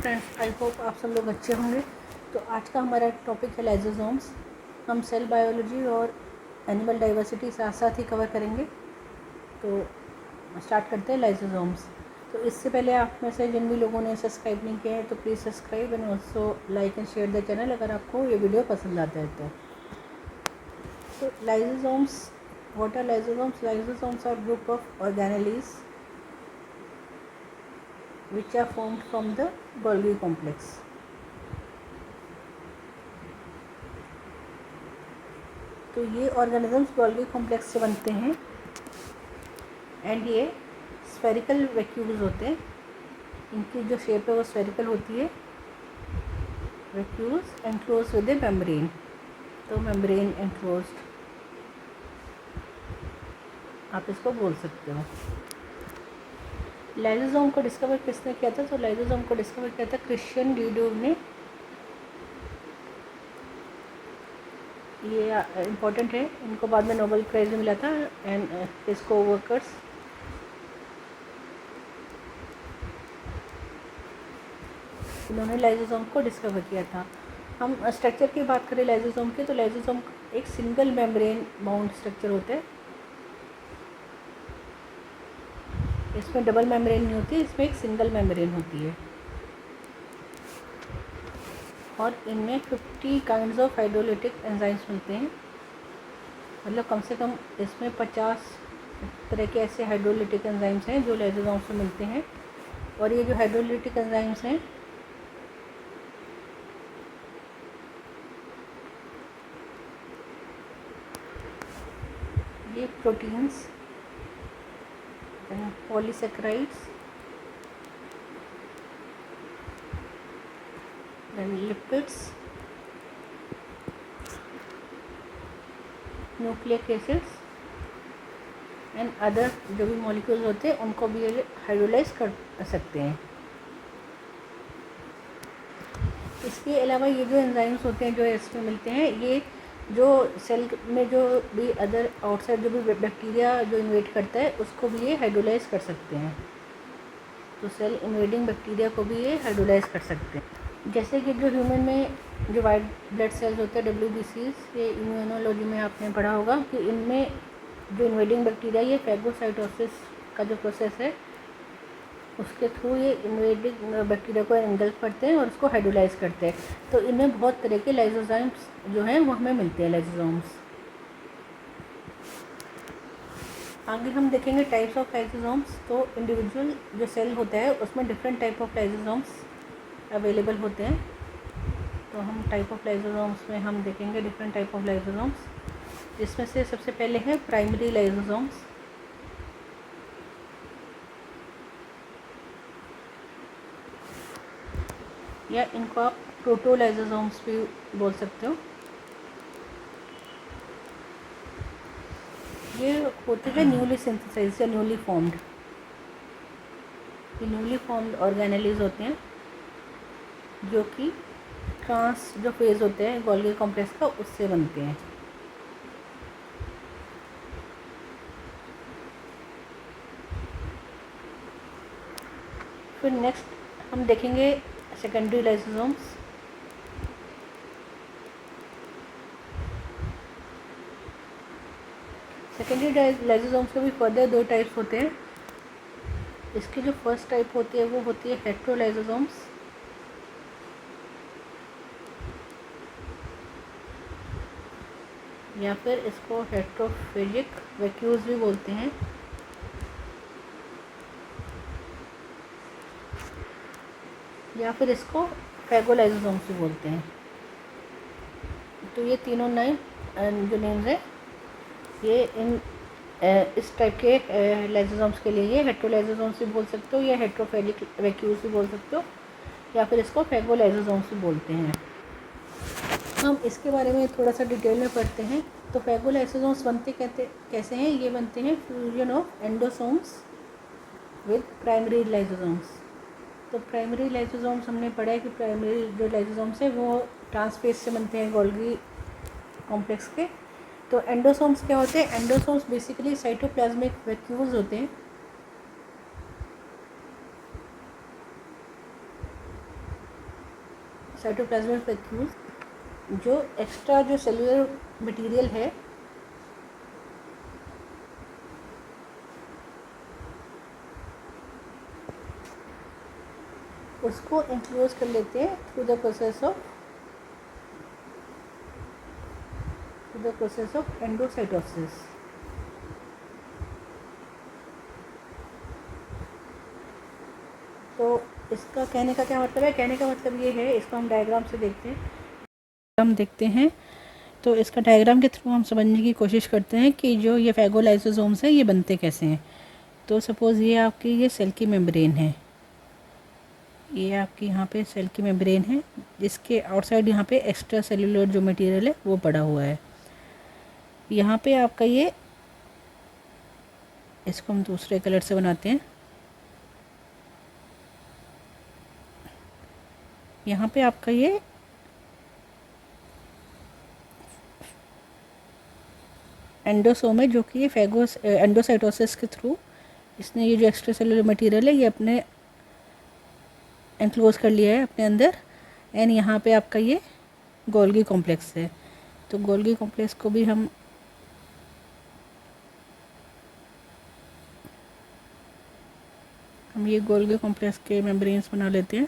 Friends, I hope आप सब लोग अच्छे होंगे। तो आज का हमारा टॉपिक है लाइसोसोम्स। हम सेल बायोलॉजी और एनिमल डाइवर्सिटी साथ साथ ही कवर करेंगे। तो स्टार्ट करते हैं लाइसोसोम्स। तो इससे पहले आप में से जिन भी लोगों ने सब्सक्राइब नहीं किया है तो please subscribe and also like and share the channel अगर आपको ये वीडियो पसंद आता है तो lysosomes, what are lysosomes? Lysosomes are group of organelles which are formed from the Golgi complex. तो ये ऑर्गेनिजम्स गोल्गी कॉम्प्लेक्स से बनते हैं एंड ये स्फेरिकल वैक्यूल्स होते हैं। इनकी जो शेप है वो स्फेरिकल होती है। Vacuoles enclose with A membrane, तो मेम्ब्रेन एनक्लोज्ड आप इसको बोल सकते हो। लाइसोसोम को डिस्कवर किसने किया था? तो लाइसोसोम को डिस्कवर किया था क्रिश्चियन ड्यूडोव ने। ये इम्पोर्टेंट है, इनको बाद में नोबेल प्राइज़ मिला था एंड हिज कोवर्कर्स। इन्होंने लाइसोसोम को डिस्कवर किया था। हम स्ट्रक्चर की बात करें लाइसोसोम की, तो लाइसोसोम एक सिंगल मेम्ब्रेन बाउंड स्ट्रक्चर होता है। इसमें डबल मेम्ब्रेन नहीं होती, इसमें एक सिंगल मेम्ब्रेन होती है और इनमें 50 काइंड्स ऑफ हाइड्रोलिटिक एंजाइम्स मिलते हैं। मतलब कम से कम इसमें 50 तरह के ऐसे हाइड्रोलिटिक एंजाइम्स हैं जो लाइसोसोम से मिलते हैं। और ये जो हाइड्रोलिटिक एंजाइम्स हैं ये proteins, polysaccharides, lipids, nucleic acids and other जो भी मॉलिक्यूल्स होते हैं उनको भी ये हाइड्रोलाइज कर सकते हैं। इसके अलावा ये जो एंजाइम्स होते हैं जो इसमें मिलते हैं, ये जो सेल में जो भी अदर आउटसाइड जो भी बैक्टीरिया जो इन्वेट करता है उसको भी ये हाइड्रोलाइज कर सकते हैं। तो सेल इन्वेडिंग बैक्टीरिया को भी ये हाइड्रोलाइज कर सकते हैं। जैसे कि जो ह्यूमन में जो वाइट ब्लड सेल्स होते हैं WBCs, ये इम्यूनोलॉजी में आपने पढ़ा होगा कि इनमें जो इन्वेडिंग बैक्टीरिया ये फैगोसाइटोसिस का जो प्रोसेस है उसके थ्रू ये इन्वेडिंग बैक्टीरिया को एंगल्फ करते हैं और उसको हाइड्रोलाइज करते हैं। तो इनमें बहुत तरह के लाइसोसोम्स जो हैं वो हमें मिलते हैं, लाइसोसोम्स। आगे हम देखेंगे टाइप्स ऑफ लाइसोसोम्स। तो इंडिविजुअल जो सेल होता है उसमें different type of lysosomes available होते हैं। तो हम टाइप ऑफ लाइसोसोम्स में हम देखेंगे डिफरेंट टाइप ऑफ लाइसोसोम्स, जिसमें से सबसे पहले है प्राइमरी लाइसोसोम्स। या इनको आप प्रोटोलाइसोसोम्स भी बोल सकते हो। ये होते हैं न्यूली सिंथेसाइज्ड या न्यूली फॉर्म्ड। ये न्यूली फॉर्म्ड ऑर्गेनेलीज होते हैं जो कि ट्रांस जो फेज होते हैं गोल्गी कॉम्प्लेक्स का उससे बनते हैं। फिर नेक्स्ट हम देखेंगे सेकेंडरी लाइसोसोम्स। सेकेंडरी लाइसोसोम्स के भी फर्दर 2 टाइप्स होते हैं। इसकी जो फर्स्ट टाइप होती है वो होती है हेट्रोलाइसोसोम्स। या फिर इसको हेट्रोफेजिक वैक्यूल्स भी बोलते हैं। या फिर इसको फैगोलाइसोसोम्स भी बोलते हैं। तो ये तीनों जो नेम्स हैं ये इन इस टाइप के लाइसोसोम्स के लिए ये हेट्रोलाइसोसोम्स भी बोल सकते हो या हेट्रोफेजिक वैक्यूल्स भी बोल सकते हो या फिर इसको फैगोलाइसोसोम्स भी बोलते हैं। हम इसके बारे में थोड़ा सा डिटेल में पढ़ते हैं। तो फैगोलाइसोसोम्स बनते कैसे हैं? ये बनते हैं fusion of endosomes with primary lysosomes. तो प्राइमरी लाइसोसोम्स हमने पढ़ा है कि प्राइमरी जो लाइसोसोम्स है वो ट्रांसफेज से बनते हैं गोल्गी कॉम्प्लेक्स के। तो एंडोसोम्स क्या होते हैं? एंडोसोम्स बेसिकली साइटोप्लाज्मिक वैक्यूल्स होते हैं साइटोप्लाज्मिक वैक्यूल जो एक्स्ट्रा जो सेलुलर मटेरियल है उसको इंक्लोज कर लेते हैं through the process of endocytosis. तो इसका कहने का क्या मतलब है? कहने का मतलब ये है, इसको हम डायग्राम से देखते हैं तो इसका डायग्राम के थ्रू हम समझने की कोशिश करते हैं कि जो ये फेगोलाइसोसोम्स हैं ये बनते कैसे हैं। तो सपोज़ ये आपकी ये सेल की मेम्ब्रेन है, ये आपकी यहाँ पे सेल की मेम्ब्रेन है जिसके आउटसाइड यहाँ पे एक्स्ट्रा सेलुलर जो मटेरियल है वो पड़ा हुआ है। यहाँ पे आपका ये, इसको हम दूसरे कलर से बनाते हैं। यहाँ पे आपका ये एंडोसोम है जो कि ये एंडोसाइटोसिस के थ्रू इसने ये जो एक्स्ट्रा सेलुलर मटेरियल है ये अपने एनक्लोज कर लिया है अपने अंदर। एंड यहाँ पे आपका ये गोल्गी कॉम्प्लेक्स है। तो गोल्गी कॉम्प्लेक्स को भी हम ये गोल्गी कॉम्प्लेक्स के मेम्ब्रेन्स बना लेते हैं।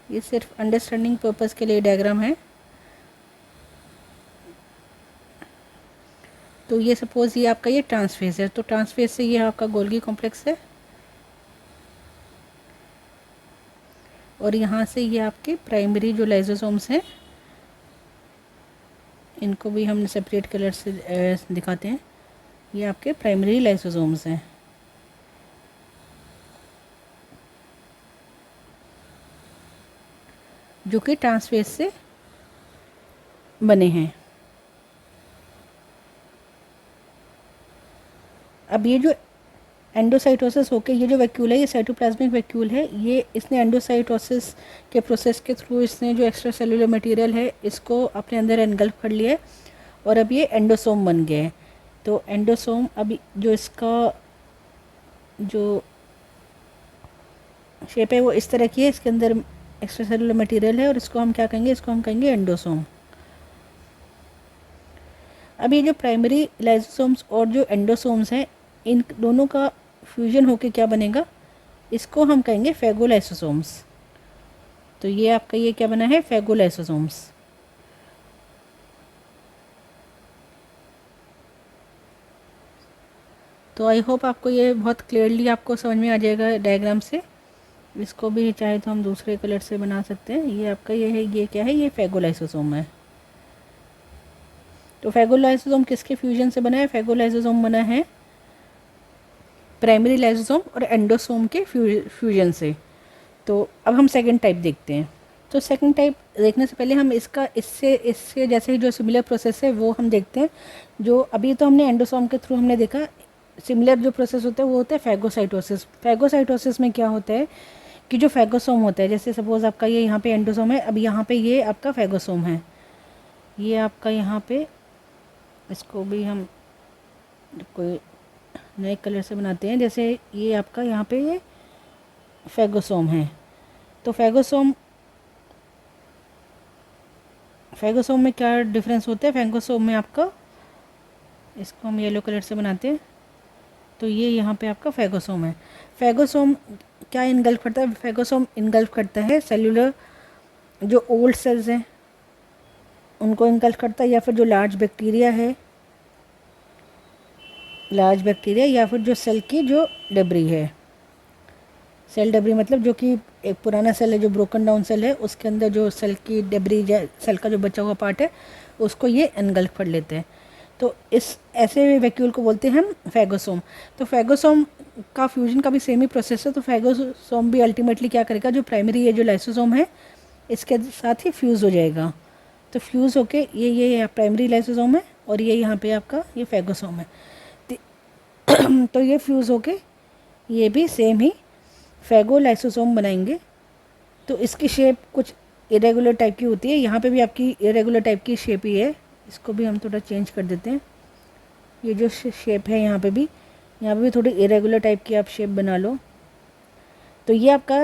ये सिर्फ अंडरस्टैंडिंग पर्पस के लिए डायग्राम है। तो ये सपोज़ ये आपका ये ट्रांसफेज है, तो ट्रांसफेज से ये आपका गोल्गी कॉम्प्लेक्स है और यहाँ से ये आपके प्राइमरी जो लाइसोसोम्स हैं इनको भी हम सेपरेट कलर से दिखाते हैं। ये आपके प्राइमरी लाइसोसोम्स हैं जो कि ट्रांसफेज से बने हैं। अब ये जो एंडोसाइटोसिस होके ये जो वैक्यूल है ये साइटोप्लाज्मिक वैक्यूल है, ये इसने एंडोसाइटोसिस के प्रोसेस के थ्रू इसने जो एक्स्ट्रा सेलुलर मटेरियल है इसको अपने अंदर एनगल्फ कर लिया है और अब ये एंडोसोम बन गए हैं। तो एंडोसोम अभी जो इसका जो शेप है वो इस तरह की है, इसके अंदर एक्स्ट्रा सेलुलर मटेरियल है और इसको हम क्या कहेंगे? इसको हम कहेंगे एंडोसोम। अब ये जो प्राइमरी लाइसोसोम्स और जो एंडोसोम्स हैं इन दोनों का फ्यूजन होके क्या बनेगा? इसको हम कहेंगे फेगोलाइसोसोम्स। तो ये आपका ये क्या बना है? फेगोलाइसोसोम्स। तो आई होप आपको ये बहुत क्लियरली आपको समझ में आ जाएगा डायग्राम से। इसको भी चाहे तो हम दूसरे कलर से बना सकते हैं। ये आपका ये है, ये क्या है? ये फेगोलाइसोसोम है। तो फेगोलाइसोसोम किसके फ्यूजन से बना है? फेगोलाइसोसोम बना है प्राइमरी लाइसोसोम और एंडोसोम के फ्यूजन से। तो अब हम सेकंड टाइप देखते हैं। तो सेकंड टाइप देखने से पहले हम इससे जैसे ही जो सिमिलर प्रोसेस है वो हम देखते हैं। जो अभी तो हमने एंडोसोम के थ्रू हमने देखा, सिमिलर जो प्रोसेस होता है वो होता है फेगोसाइटोसिस। फेगोसाइटोसिस में क्या होता है कि जो फेगोसोम होता है, जैसे सपोज आपका ये यहाँ पे एंडोसोम है, अब यहाँ पे ये आपका फेगोसोम है, ये आपका यहाँ पे, इसको भी हम कोई नए कलर से बनाते हैं। जैसे ये आपका यहाँ पे ये फेगोसोम है। तो फेगोसोम में क्या डिफरेंस होता है? फेगोसोम में आपका, इसको हम येलो कलर से बनाते हैं। तो ये यहाँ पे आपका फेगोसोम है। फेगोसोम क्या इनगल्फ करता है? फेगोसोम इनगल्फ करता है सेलुलर जो ओल्ड सेल्स हैं उनको इनगल्फ करता है, या फिर जो लार्ज बैक्टीरिया है, या फिर जो सेल की जो डेब्री है। सेल डेब्री मतलब जो कि एक पुराना सेल है, जो ब्रोकन डाउन सेल है, उसके अंदर जो सेल की डेब्री, सेल का जो बचा हुआ पार्ट है उसको ये एनगल्फ कर लेते हैं। तो इस ऐसे वैक्यूल को बोलते हैं हम फेगोसोम। तो फेगोसोम का फ्यूजन का भी सेम ही प्रोसेस है। तो फेगोसोम भी अल्टीमेटली क्या करेगा? जो प्राइमरी ये जो लाइसोसोम है इसके साथ ही फ्यूज़ हो जाएगा। तो फ्यूज़ होके ये प्राइमरी लाइसोसोम है और ये यहाँ पे आपका ये फेगोसोम है। तो ये फ्यूज़ होके ये भी सेम ही फेगोलाइसोसोम बनाएंगे। तो इसकी शेप कुछ इरेगुलर टाइप की होती है। यहाँ पे भी आपकी इरेगुलर टाइप की शेप ही है। इसको भी हम थोड़ा चेंज कर देते हैं। ये जो शेप है यहाँ पे भी थोड़ी इरेगुलर टाइप की आप शेप बना लो। तो ये आपका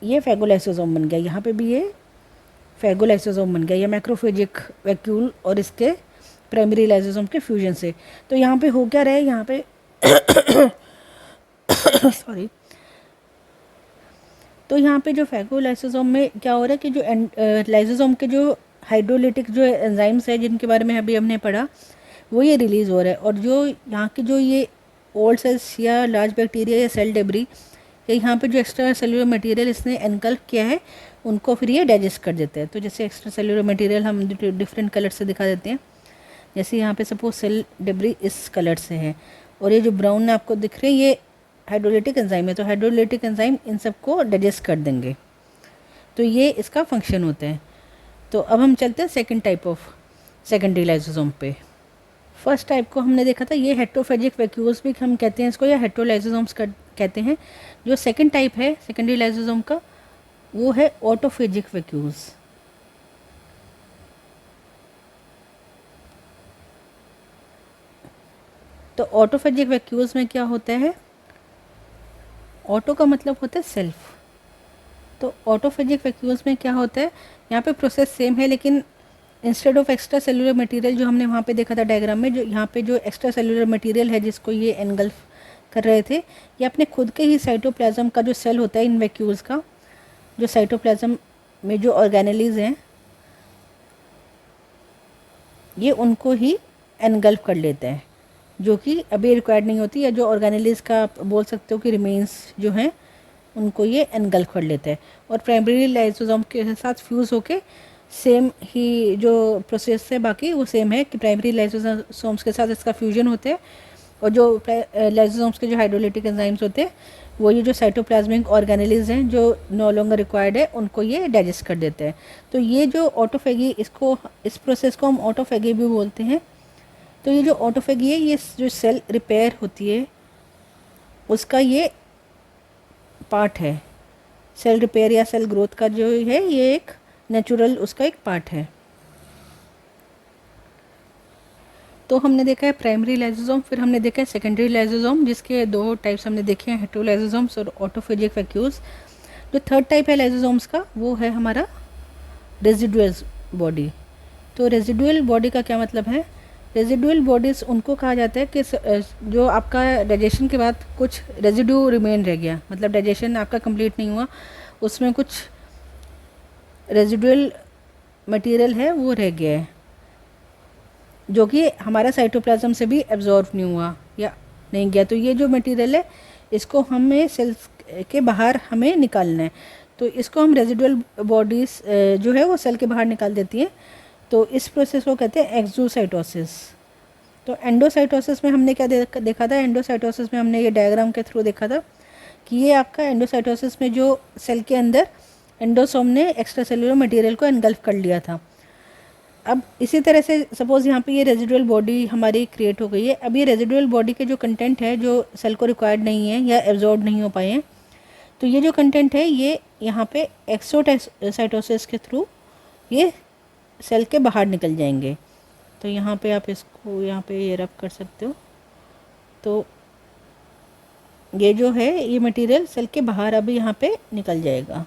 ये फेगोलाइसोसोम बन गया, यहाँ पे भी ये फेगोलाइसोसोम बन गया, ये मैक्रोफेजिक वैक्यूल और इसके प्राइमरी लाइसोसोम के फ्यूजन से। तो यहाँ पे हो क्या रहा है, यहाँ पे सॉरी, तो यहाँ पे जो फेगोलाइसोसोम में क्या हो रहा है कि जो लाइसोसोम के जो हाइड्रोलिटिक जो एंजाइम्स है जिनके बारे में अभी हमने पढ़ा, वो ये रिलीज़ हो रहा है, और जो यहाँ के जो ये ओल्ड सेल्स या लार्ज बैक्टीरिया या सेल डेब्री या यहाँ पे जो एक्स्ट्रा सेलुलर मटेरियल इसने एनकल्फ किया है, उनको फिर ये डाइजेस्ट कर देते हैं। तो जैसे एक्स्ट्रा सेलुलर मटेरियल हम डिफरेंट कलर से दिखा देते हैं, जैसे यहाँ पे सपोज सेल डेब्री इस कलर से है, और ये जो ब्राउन आपको दिख रहे हैं ये हाइड्रोलिटिक एंजाइम है। तो हाइड्रोलिटिक एंजाइम इन सबको डाइजेस्ट कर देंगे, तो ये इसका फंक्शन होता है। तो अब हम चलते हैं second type of secondary lysosome पे। फर्स्ट टाइप को हमने देखा था, ये हेट्रोफेजिक वैक्यूल्स भी हम कहते हैं इसको, या हेट्रोलाइसोसोम्स कहते हैं। जो सेकंड टाइप है सेकेंडरी लाइसोसोम का, वो है ऑटोफेजिक वैक्यूल्स। तो ऑटोफेजिक वैक्यूल्स में क्या होता है, ऑटो का मतलब होता है सेल्फ। तो ऑटोफेजिक वैक्यूल्स में क्या होता है, यहाँ पे प्रोसेस सेम है, लेकिन instead of extra cellular material जो हमने वहाँ पे देखा था डायग्राम में, जो यहाँ पे जो एक्स्ट्रा सेलुलर मटेरियल है जिसको ये एनगल्फ कर रहे थे, ये अपने खुद के ही साइटोप्लाज्म का जो सेल होता है इन वैक्यूल्स का, जो साइटोप्लाज्म में जो ऑर्गेनेलीज हैं ये उनको ही एनगल्फ कर लेते हैं, जो कि अभी रिक्वायर्ड नहीं होती, या जो ऑर्गेनेलीज का आप बोल सकते हो कि रिमेन्स जो हैं उनको ये एनगल्फ कर लेते हैं। और प्राइमरी लाइसोसोम के साथ फ्यूज़ होके सेम ही जो प्रोसेस है बाकी वो सेम है कि प्राइमरी लाइसोसोम्स के साथ इसका फ्यूजन होते हैं, और जो लाइसोसोम्स के जो हाइड्रोलिटिक एंजाइम्स होते हैं वो ये जो साइटोप्लाज्मिक ऑर्गेनेलीज हैं जो नो लॉन्गर रिक्वायर्ड है उनको ये डाइजेस्ट कर देते हैं। तो ये जो ऑटोफेगी, इसको इस प्रोसेस को हम ऑटोफेगी भी बोलते हैं। तो ये जो ऑटोफेगी है, ये जो सेल रिपेयर होती है उसका ये पार्ट है। सेल रिपेयर या सेल ग्रोथ का जो है ये एक नेचुरल उसका एक पार्ट है। तो हमने देखा है प्राइमरी लाइसोसोम, फिर हमने देखा है सेकेंडरी लाइसोसोम, जिसके दो टाइप्स हमने देखे हैं, हेट्रोलाइसोसोम्स और ऑटोफेजिक वैक्यूल्स। जो थर्ड टाइप है लाइसोसोम्स का, वो है हमारा रेजिडुअल बॉडी। तो रेजिडुअल बॉडी का क्या मतलब है, रेजिडुअल बॉडीज़ उनको कहा जाता है कि जो आपका डाइजेशन के बाद कुछ रेजिड्यू रिमेन रह गया, मतलब डाइजेशन आपका कंप्लीट नहीं हुआ, उसमें कुछ रेजिडुअल मटेरियल है वो रह गया है, जो कि हमारा साइटोप्लाज्म से भी एब्जॉर्ब नहीं हुआ या नहीं गया। तो ये जो मटेरियल है इसको हमें सेल्स के बाहर हमें निकालना है, तो इसको हम रेजिडुअल बॉडीज़ जो है वो सेल के बाहर निकाल देती हैं। तो इस प्रोसेस को कहते हैं एक्सोसाइटोसिस। तो एंडोसाइटोसिस में हमने क्या देखा था, एंडोसाइटोसिस में हमने ये डायग्राम के थ्रू देखा था कि ये आपका एंडोसाइटोसिस में जो सेल के अंदर एंडोसोम ने एक्स्ट्रा सेलुलर मटेरियल को एनगल्फ कर लिया था। अब इसी तरह से सपोज़ यहाँ पे ये रेजिडुअल बॉडी हमारी क्रिएट हो गई है। अब ये रेजिडुअल बॉडी के जो कंटेंट है जो सेल को रिक्वायर्ड नहीं है या एब्जॉर्ब नहीं हो पाए हैं, तो ये जो कंटेंट है ये यहाँ पे एक्सोसाइटोसिस के थ्रू ये सेल के बाहर निकल जाएंगे। तो यहाँ पे आप इसको यहाँ पे ये रब कर सकते हो, तो ये जो है ये मटेरियल सेल के बाहर अभी यहाँ पे निकल जाएगा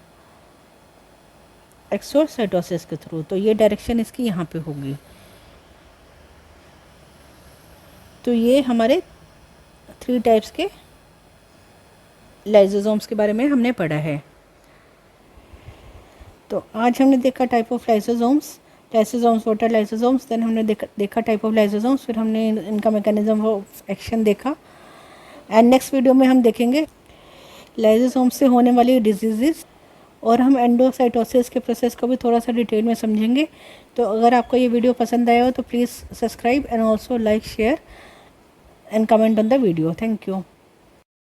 एक्सोसाइटोसिस के थ्रू। तो ये डायरेक्शन इसकी यहाँ पे होगी। तो ये हमारे 3 टाइप्स के लाइसोसोम्स के बारे में हमने पढ़ा है। तो आज हमने देखा type of lysosomes, water lysosomes, then हमने देखा टाइप ऑफ लाइसोसोम्स, फिर हमने इनका मैकेनिज्म ऑफ एक्शन देखा। एंड नेक्स्ट वीडियो में हम देखेंगे लाइसोसोम्स से होने वाली डिजीज़, और हम एंडोसाइटोसिस के प्रोसेस को भी थोड़ा सा डिटेल में समझेंगे। तो अगर आपको ये वीडियो पसंद आया हो तो please subscribe and also like, share and comment on the video. Thank you.